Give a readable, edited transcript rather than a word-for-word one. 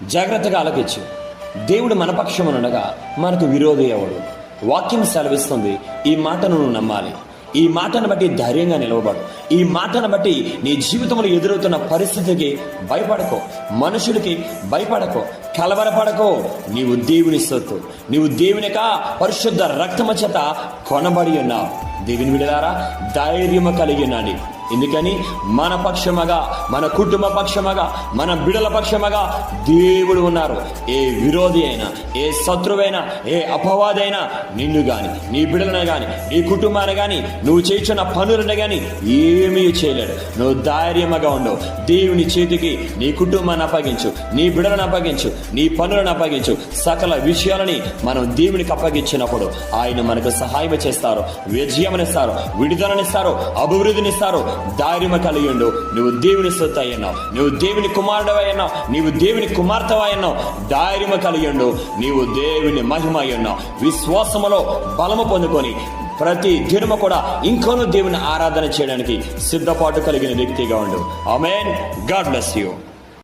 జాగ్రత్తగా ఆలకించు. దేవుడు మన పక్షమునగా మనకు విరోధి ఎవడు? వాక్యం సెలవిస్తుంది. ఈ మాటను నువ్వు నమ్మాలి. ఈ మాటను బట్టి ధైర్యంగా నిలవబడు. ఈ మాటను బట్టి నీ జీవితంలో ఎదురవుతున్న పరిస్థితికి భయపడకో, మనుషులకి భయపడకో, కలవరపడకో. నీవు దేవుని సొత్తు. నీవు దేవునిక పరిశుద్ధ రక్తము చేత కొనబడి ఉన్నావు. దేవుని విడలారా, ధైర్యము కలిగి ఉండండి. ఎందుకని మన పక్షమగా, మన కుటుంబ పక్షమగా, మన బిడల పక్షమగా దేవుడు ఉన్నారు. ఏ విరోధి అయినా, ఏ శత్రువైనా, ఏ అపవాది అయినా నిన్ను గాని, నీ బిడలను గాని, నీ కుటుంబాన్ని గాని, నువ్వు చేస్తున్న పనులను గాని ఏమీ చేయలేడు. నువ్వు ధైర్యముగా ఉండవు. దేవుని చేతికి నీ కుటుంబాన్ని అప్పగించు, నీ బిడలను అప్పగించు, నీ పనులను అప్పగించు. సకల విషయాలని మనం దేవునికి అప్పగించినప్పుడు ఆయన మనకు సహాయం చేస్తారు, విజయమనిస్తారు, విడుదలనిస్తారు, అభివృద్ధినిస్తారు. ధైర్యము కలిగి ఉండు. నువ్వు దేవుని సొత్తు అయ్యన్నావు, నువ్వు దేవుని కుమారుడు అయ్యన్నావు, నీవు దేవుని కుమార్తె అయ్యన్నావు. ధైర్యము కలిగి ఉండు. నీవు దేవుని మహిమ అయ్యన్నావు. విశ్వాసములో బలము పొందుకొని ప్రతి దినము కూడా ఇంకొను దేవుని ఆరాధన చేయడానికి సిద్ధపాటు కలిగిన వ్యక్తిగా ఉండు. ఆమేన్. God bless you.